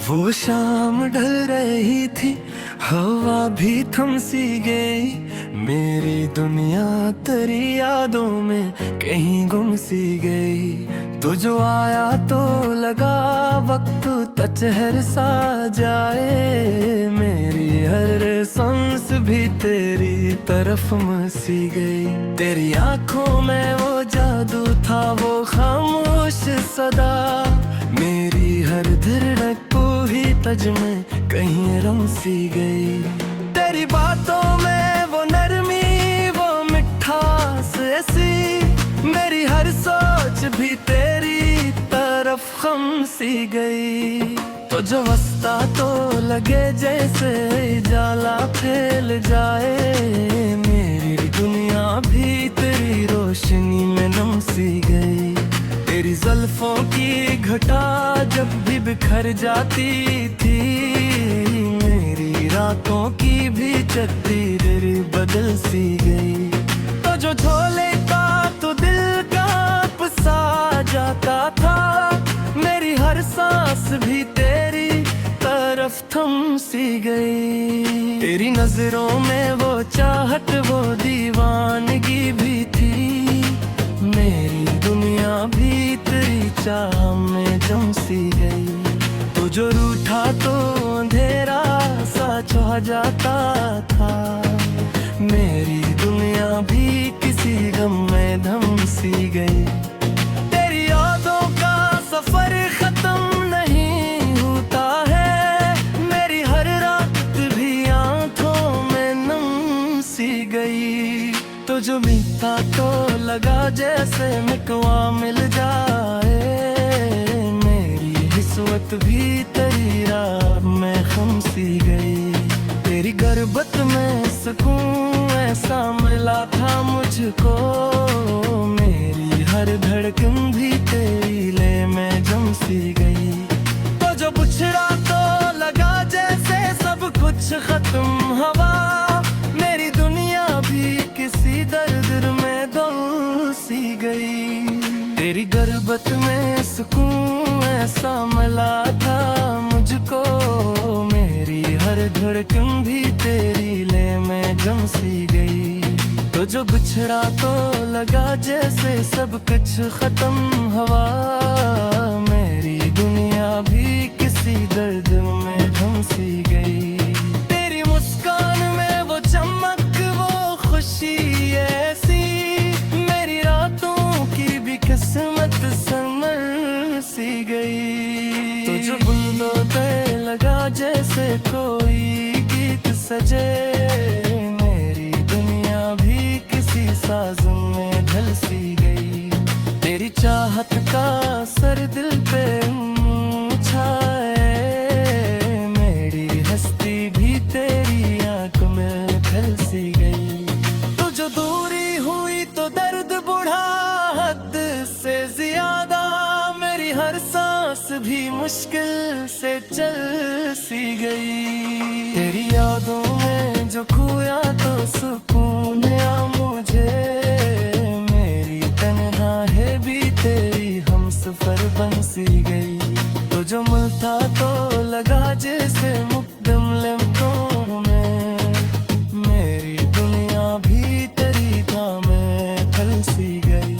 वो शाम ढल रही थी, हवा भी थम सी गई। मेरी दुनिया तेरी यादों में कहीं गुम सी गई। तू जो आया तो लगा वक्त तचहर सा जाए। मेरी हर सांस भी तेरी तरफ मसी गई। तेरी आंखों में वो जादू था, वो खामोश सदा। मेरी हर धड़कन ही तज में कहीं रम सी गई। तेरी बातों में वो नरमी, वो मिठास ऐसी। मेरी हर सोच भी तेरी तरफ खम सी गई। तो जो वस्ता तो लगे जैसे जाला फैल जाए। मेरी दुनिया भी तेरी रोशनी में नम सी गई। तेरी जुल्फों की घटा जब भी बिखर जाती थी। मेरी रातों की भी तकदीर बदल सी गई। तो जो झोले का तो दिल कांप सा जाता था। मेरी हर सांस भी तेरी तरफ थम सी गई। तेरी नजरों में वो चाहत, वो दीवानगी भी थी। मेरी दुनिया भी तेरी चाह में जम सी गई। तू जो रूठा तो अंधेरा सा छा जाता था। मेरी दुनिया भी किसी गम में धम सी गई। तेरी यादों का सफर खत्म नहीं होता है। मेरी हर रात भी आंखों में नम सी गई। तो जो बीता तो लगा जैसे मिटवा मिल जाए। मेरी किस्मत भी तेरी राह में खम सी गई। तेरी गुर्बत में सुकून ऐसा मिला था मुझको। मेरी हर धड़कन भी तेरी ले में जम सी गई। तो जो बिछड़ा तो लगा जैसे सब कुछ खत्म हवा। मेरी दुनिया भी किसी दर्द में धुल सी गई। तेरी गुर्बत में सुकून ऐसा मिला था मुझको। मेरी हर धड़कन भी तेरी ले में जम सी गई। तो जो बिछड़ा तो लगा जैसे सब कुछ खत्म हवा। मेरी दुनिया भी किसी दर्द में धुल सी गई। तेरी मुस्कान में वो चमक, वो खुशी ऐसी। मेरी रातों की भी किस्मत संवर सी गई। तो जो बूंदों पे लगा जैसे कोई गीत सजे। मेरी दुनिया भी किसी साज में ढल सी गई। तेरी चाहत का सर दिल पे छाए। मेरी हस्ती भी तेरी आंख में ढल सी गई। तो जो दूरी हुई तो दर्द बढ़ा हद से ज्यादा। मेरी हर सांस भी मुश्किल से चल सी गई। तेरी यादों में जो खोया तो सुकून आ मुझे। मेरी तन्हाई भी तेरी हमसफर बन सी गई। तो जो मिलता तो लगा जैसे मुकदम लम्हों में। मेरी दुनिया भी तेरी धाम में ढल सी गई।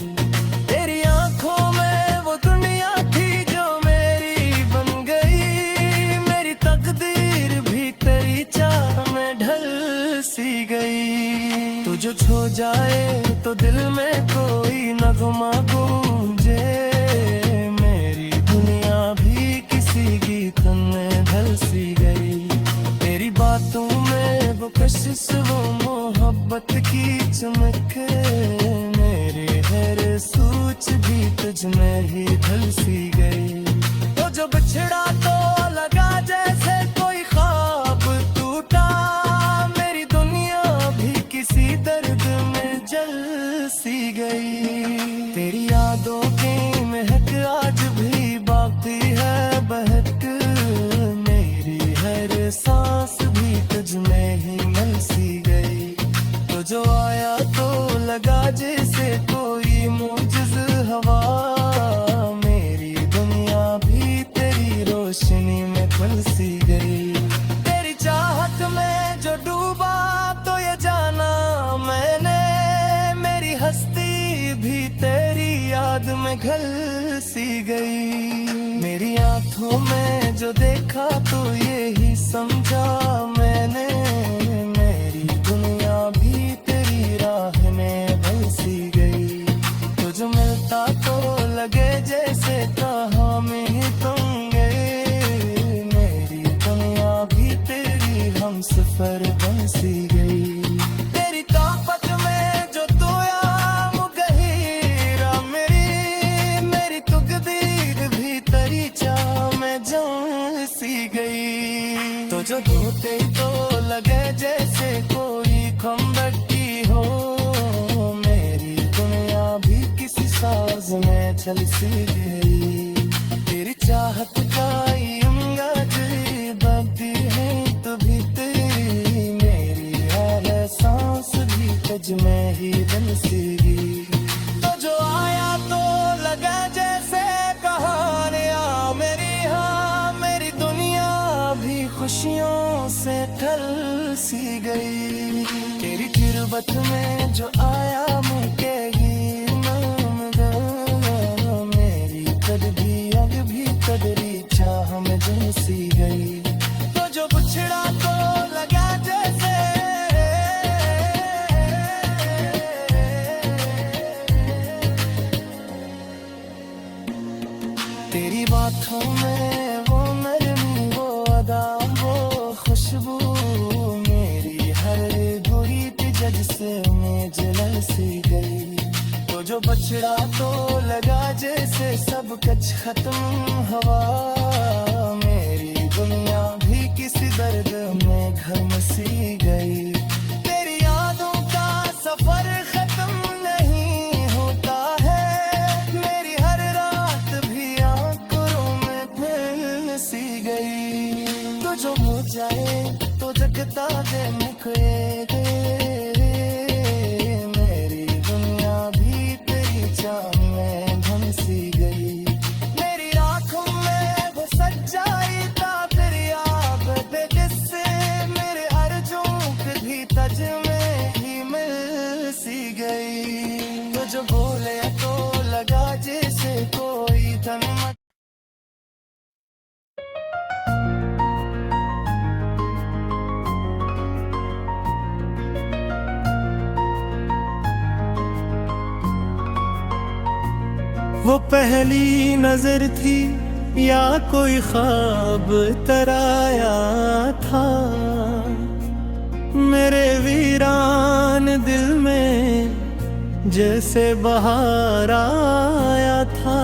तेरी आंखों में वो दुनिया थी जो मेरी बन गई। मेरी तकदीर भी तेरी चाह में ढल सी गई। तू जो छो जाए तो दिल में कोई नगमा गूंजे। मेरी दुनिया भी किसी गीत में ढल सी गई। तेरी बातों में वो कशिश, वो मोहब्बत की चमक। मेरी हर सोच भी तुझ में ही ढल सी गई। तो जो बिछड़ा तो लगा जैसे कोई ख्वाब टूटा। मेरी दुनिया भी किसी दर्द में जल सी गई। तेरी यादों की महक आज भी बाकी है बहक। मेरी हर सांस भी तुझ में ही मिल सी गई। तो जो आया तो लगा जैसे कोई मुजिज़ हवा। मेरी दुनिया भी तेरी रोशनी में खुल गई। मेरी आंखों में जो देखा तो यही समझा मैंने, मेरी दुनिया भी तेरी राह में बसी गई। तुझ मिलता तो लगे जैसे कहाँ में ही तुम गए, मेरी दुनिया भी तेरी हमसफर बसी गई। तेरी ताकत में जो तू आम गहीरा मेरी, मेरी तकदीर भी तेरी चाह में जम सी गई। तो जो धोते तो लगे जैसे कोई खम्बट्टी हो, मेरी दुनिया भी किसी साज में चल सी गई। तेरी चाहत का अंगज बदती है तो भी तेरी, मेरी है सांस भी तुझ में ही बन सी गई। तो जो आया तो लगा जैसे कहानियां मेरी, हाँ मेरी दुनिया भी खुशियों से ढल सी गई। तेरी किरबत में जो आया मुझे कदरी चाह में जम सी गई। तो जो बिछड़ा तो लगा जैसे तेरी बातों में वो नरमी, वो अदा, वो खुशबू, मेरी हर बुरी तिजग से मैं जल सी गई। तो जो बछड़ा तो लगा जैसे सब कुछ खत्म हवा, मेरी दुनिया भी किसी दर्द में घम सी गई। तेरी यादों का सफर खत्म नहीं होता है, मेरी हर रात भी आंखों में फैल सी गई। तो जो हो जाए तो जगता दे मुखे गए, में धम सी गई। मेरी आंखों में वो सच्चाई था तेरी आदत, जिससे मेरे हर झोंक भी तज में ही मिल सी गई। तो जो बोले तो लगा जैसे कोई धन। वो पहली नजर थी या कोई ख्वाब तराया था, मेरे वीरान दिल में जैसे बहार आया था।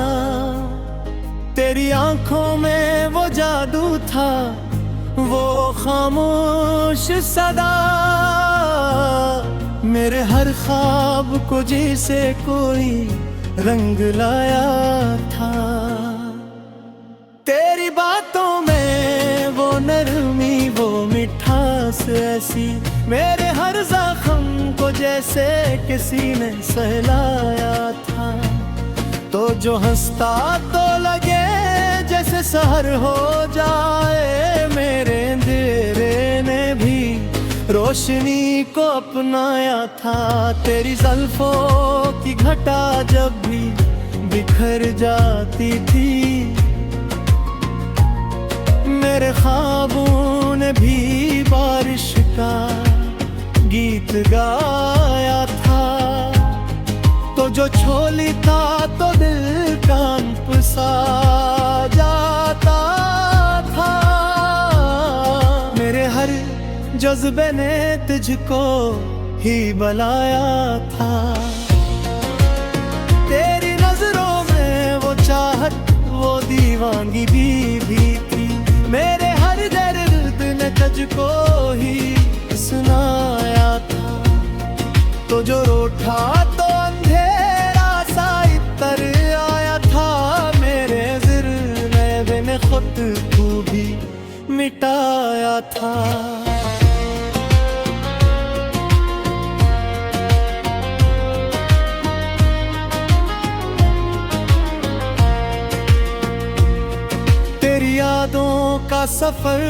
तेरी आंखों में वो जादू था, वो खामोश सदा, मेरे हर ख्वाब को जैसे कोई रंग लाया था। तेरी बातों में वो नरमी, वो मिठास ऐसी, मेरे हर जख्म को जैसे किसी ने सहलाया था। तो जो हंसता तो लगे जैसे सहर हो जाए, मेरे अंधेरे ने भी रोशनी को अपनाया था। तेरी ज़ुल्फ़ों की घटा जब भी बिखर जाती थी, मेरे ख्वाबों ने भी बारिश का गीत गाया था। तो जो छोली था तो दिल कांप सा जाता था, मेरे हर जज्बे ने तुझको ही बुलाया था। तेरी नजरों में वो चाहत, वो दीवानगी भी थी, मेरे हर दर्द ने तुझको ही सुनाया था। तो जो रूठा तो अंधेरा सा इतर आया था, मेरे दिल ने बिन खुद को भी मिटाया था। तेरी यादों का सफर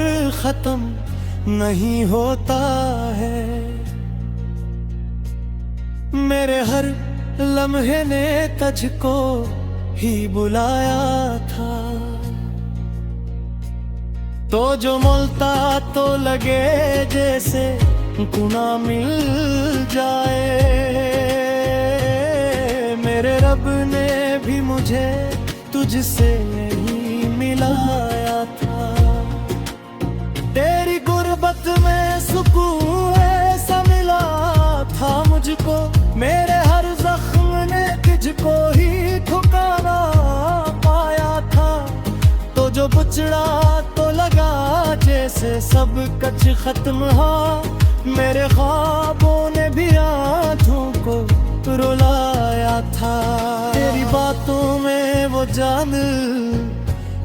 खत्म नहीं होता है, मेरे हर लम्हे ने तुझको ही बुलाया था। तो जो मोलता तो लगे जैसे गुना मिल जाए, मेरे रब ने भी मुझे तुझसे नहीं मिलाया था। तेरी गुर्बत में सुकून ऐसा मिला था मुझको, मेरे हर जख्म ने तुझको ही ठुकाना पाया था। तो जो बुचड़ा तो लगा जैसे सब कुछ खत्म हो, मेरे ख्वाबों ने भी आँखों को रुलाया था। तेरी बातों में वो जान,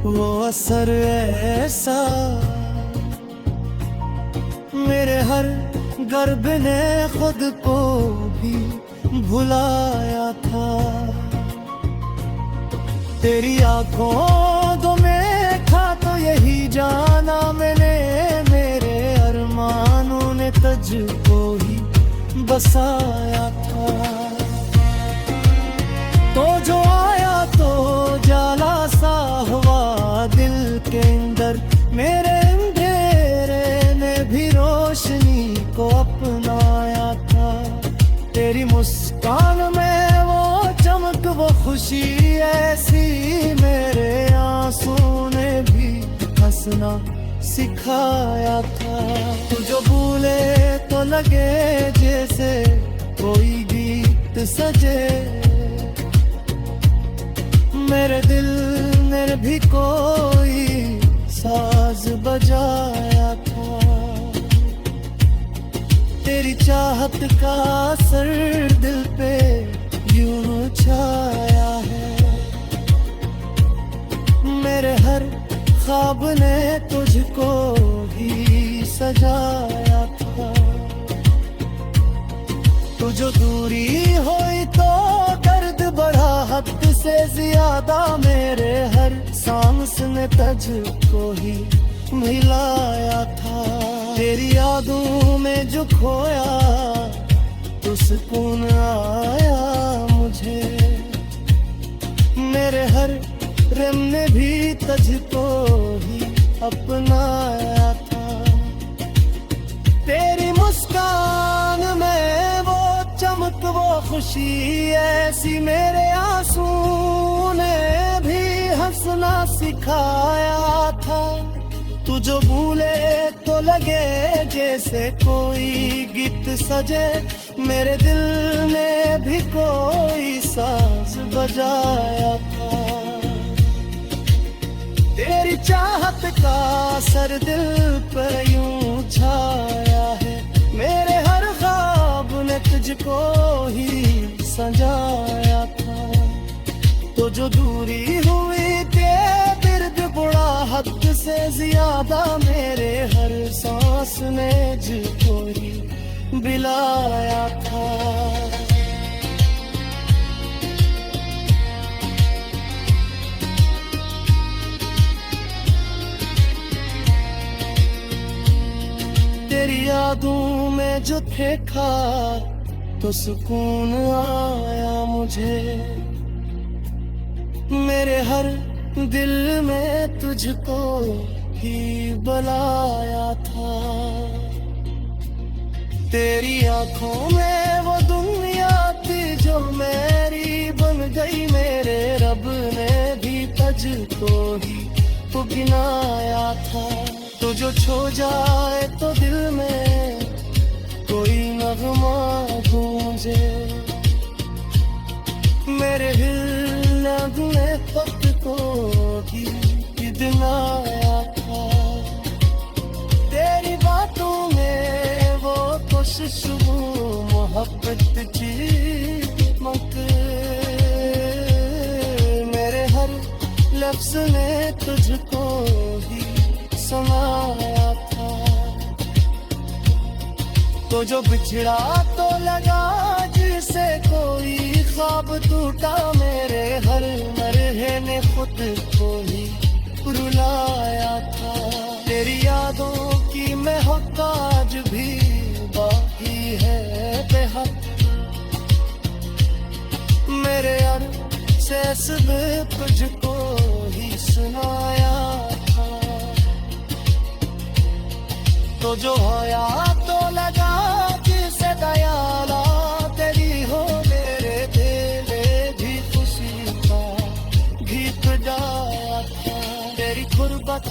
वो असर ऐसा, मेरे हर गर्भ ने खुद को भी भुलाया था। तेरी आंखों में था तो यही जाना मैंने, मेरे अरमानों ने तुझको ही बसाया था। तो जो आया तो जाला सा हुआ दिल के अंदर, मेरे अंधेरे ने भी रोशनी को अपनाया था। तेरी मुस्कान में वो चमक, वो खुशी ऐसी, मेरे आंसू ने भी हंसना सिखाया था। तू जो भूले तो लगे जैसे कोई गीत सजे, मेरे दिल ने भी कोई साज बजाया था। तेरी चाहत का असर दिल पे यूं छाया है, मेरे हर ख्वाब ने तुझको ही सजाया था। तू जो दूरी हुई तो दर्द बढ़ा हद से ज्यादा, मेरे हर सांस ने तुझको ही मिलाया था। तेरी यादों में जो खोया तो सुकून आया मुझे, मेरे हर रम ने भी तुझको ही अपनाया था। तेरी मुस्कान में वो चमक, वो खुशी ऐसी, मेरे आंसू ने भी हंसना सिखाया था। तू जो भूले तो लगे जैसे कोई गीत सजे, मेरे दिल ने भी कोई साज बजाया था। तेरी चाहत का असर दिल पर यूं छाया है, मेरे हर ख्वाब ने तुझको ही सजाया था। तो जो दूरी हुई तेरे दर्द बुढ़ा हद से ज्यादा, मेरे हर सांस ने तुझको ही बिलाया था। तेरी यादों में जो देखा तो सुकून आया मुझे, मेरे हर दिल में तुझको ही बुलाया था। तेरी आंखों में वो दुनिया थी जो मेरी बन गई, मेरे रब ने भी तुझको ही पुगनाया था। तो जो छो जाए तो दिल में कोई नगमा गूंजे, मेरे दिल ने खुद को ही इदनाया था। तेरी बातों में वो खुशबू मोहब्बत की चमक, मेरे हर लफ्ज ने तुझको ही सुनाया था। तो जो बिछड़ा तो लगा जिसे कोई ख्वाब टूटा, मेरे हर मरहे ने खुद को ही रुलाया था। तेरी यादों की महताज भी बाकी है बेहद, मेरे यार इसमें तुझको ही सुनाया था, तो जो होया तो लगा जिसे दयाला तेरी हो मेरे दिल भी खुशी का गीत गाया था। तेरी गुर्बत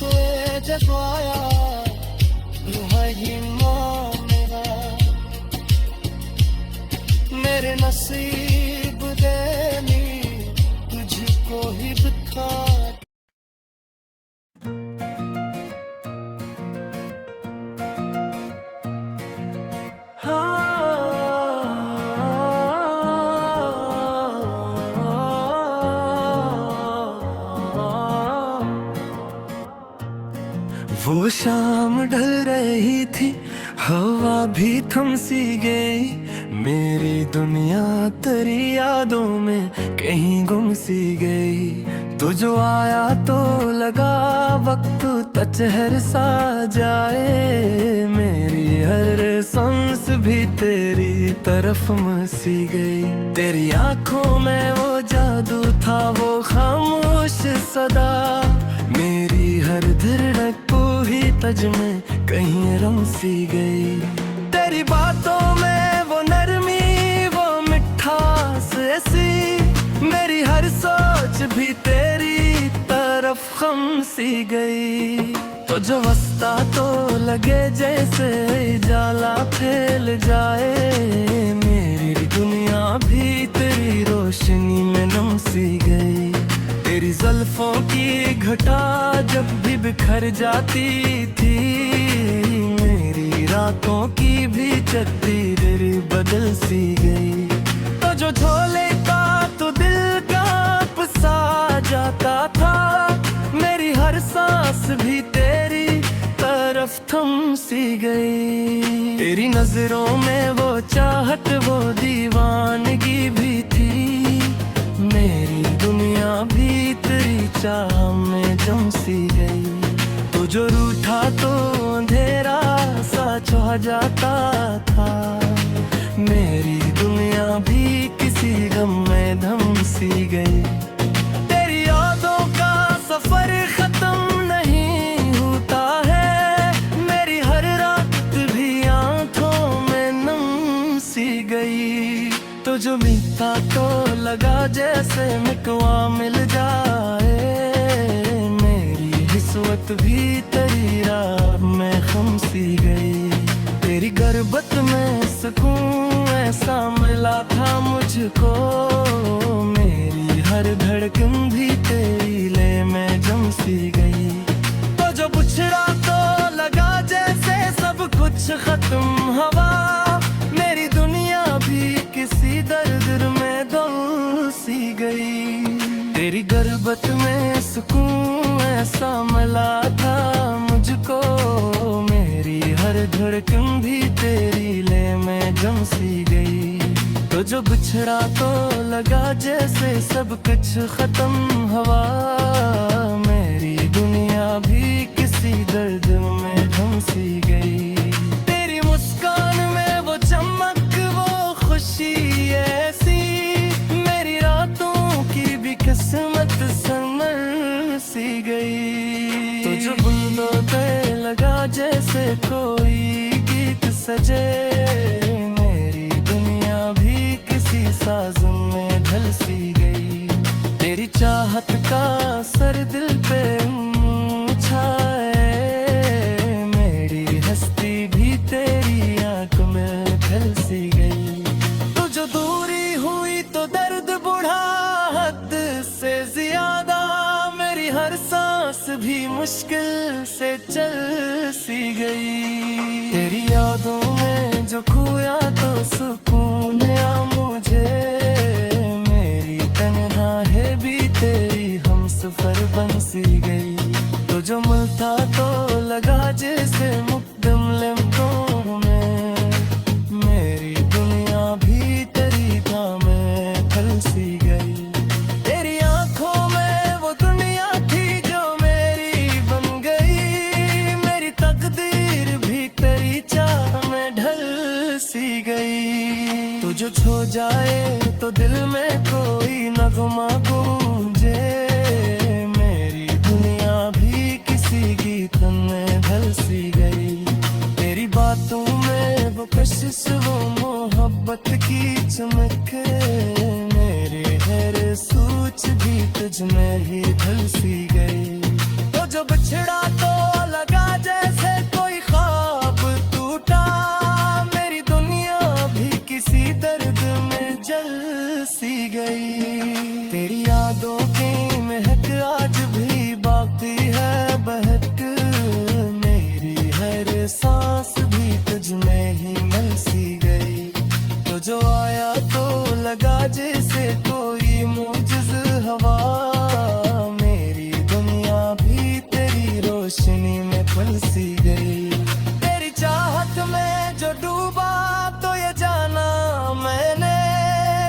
जगवाया ही माँ मेरे नसीब देनी तुझको ही बिठा। वो शाम ढल रही थी, हवा भी थम सी गई, मेरी दुनिया तेरी यादों में कहीं गुम सी गई। तू जो आया तो लगा वक्त तचहर सा जाए, मेरी हर सांस भी तेरी तरफ मसी गई। तेरी आंखों में वो जादू था, वो खामोश सदा, मेरी हर धड़कन को ही तज में कहीं रम सी गई। तेरी बातों में वो नरमी, वो मिठास ऐसी, मेरी हर सोच भी तेरी तरफ खम सी गई। तो जो वस्ता तो लगे जैसे जाला फैल जाए, मेरी दुनिया भी तेरी रोशनी में नम सी गई। तेरी जुल्फों की घटा जब भी बिखर जाती थी, मेरी रातों की भी तकदीर बदल सी गई। तो जो झोले का तो दिल कांप सा जाता था, मेरी हर सांस भी तेरी तरफ थम सी गई। तेरी नजरों में वो चाहत, वो दीवानगी भी थी, मेरी दुनिया भी तेरी चाह में जम सी गई। तो जो रूठा तो अंधेरा सा छा जाता था, मेरी दुनिया भी किसी गम में धम सी गई। तेरी यादों का सफर खत्म नहीं होता है, मेरी हर रात भी आंखों में नम सी गई। तो जो मीठा तो लगा जैसे मिकवा मिल जाए, मेरी हिस्सत भी तेरी राह में खम सी गई। तेरी गुर्बत में सुकून ऐसा मिला था मुझको, मेरी हर धड़कन भी तेरी ले में जम सी गई। तो जो पुछड़ा तो लगा जैसे सब कुछ खत्म हवा, मेरी दुनिया भी किसी दर्द में धुल सी गई। तेरी गुर्बत में सुकून ऐसा मिला था मुझको, मेरी हर धड़कन भी तेरी ले में जम सी गई। तो जो बिछड़ा तो लगा जैसे सब कुछ खत्म हवा, मेरी दुनिया भी किसी दर्द में धुल सी गई। तेरी मुस्कान में वो चमक, वो खुशी ऐसी, मेरी रातों की भी किस्मत संवर सी गई। तो जो बूंदों पे लगा जैसे कोई गीत सजे, मेरी दुनिया भी किसी साज में ढल सी गई। तेरी चाहत का सर दिल पे छाए, मेरी हस्ती भी तेरी आंख में ढल सी गई। तो जो दूरी हुई तो दर्द बढ़ा हद से ज्यादा, मेरी हर सांस भी मुश्किल से चल सी गई। तेरी यादों में जो खोया तो सुकून आ मुझे, मेरी तन्हाई भी तेरी हमसफर बन सी गई। तो जो मिलता तो लगा जैसे मुकदम लम्हों में, मेरी दुनिया भी तेरी धाम में ढल सी गई। तेरी आंखों में वो दुनिया थी जो मेरी बन गई, मेरी तकदीर भी तेरी चाह में ढल सी गई। तो जो छो जाए तो दिल में कोई नगमा को बिछड़ा तो लगा जैसे कोई ख्वाब टूटा, मेरी दुनिया भी किसी दर्द में जल सी गई। तेरी यादों की महक आज भी बाकी है बहक, मेरी हर सांस भी तुझ में ही मिल सी गई। तो जो आया तो लगा जैसे कोई मुजिज़ हवा, मेरी दुनिया भी तेरी रोशनी में खुल सी गई। तेरी चाहत में जो डूबा तो ये जाना मैंने,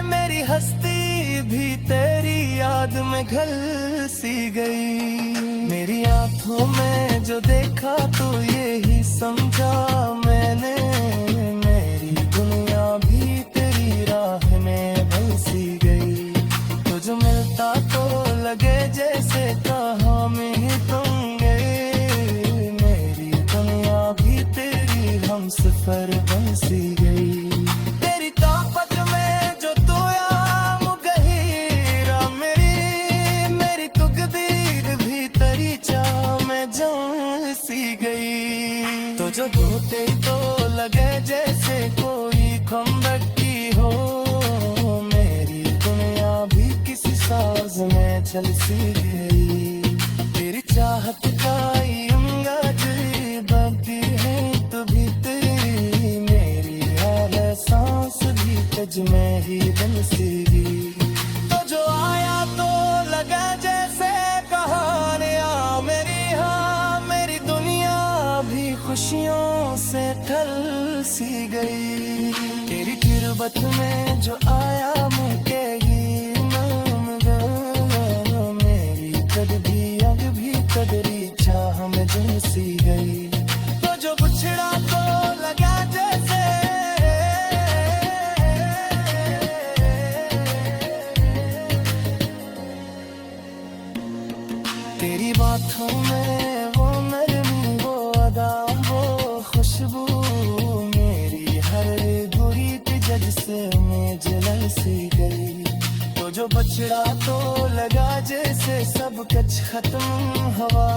मेरी हस्ती भी तेरी याद में घल सी गई। मेरी आंखों में जो देखा तो यही समझा मैंने, मेरी दुनिया भी तेरी राह में बन सी गई। तुझ मिलता तो लगे जैसे कहाँ में तुम गए, मेरी दुनिया भी तेरी हमसफर बन सी गई। तेरी ताकत में जो तोया मुगहीरा मेरी तकदीर भी तेरी चाह में जम सी गई। तो जो धोते तो लगे जैसे कोई खंबकी हो, मेरी दुनिया भी किसी साज में चल सी गई। तेरी चाहत का अंगज बाकी है तो भी तेरी, मेरी हर सांस भी तुझ में ही बन सी गई। तो जो आया तो लगा जैसे कहानियां मेरी, हाँ मेरी दुनिया भी खुशियों से ढल सी गई। तेरी गिरबत में जो आया मुझे ही नाम गया, मेरी कद भी अग भी कदरी चाह में जल सी गई। तो जो बिछड़ा तो लगा जैसे तेरी बातों में वो नरमी वो अदा वो खुशबू, मेरी हर बुरी जज से में जल सी गई। तो जो बछड़ा तो लगा जैसे सब कुछ खत्म हवा,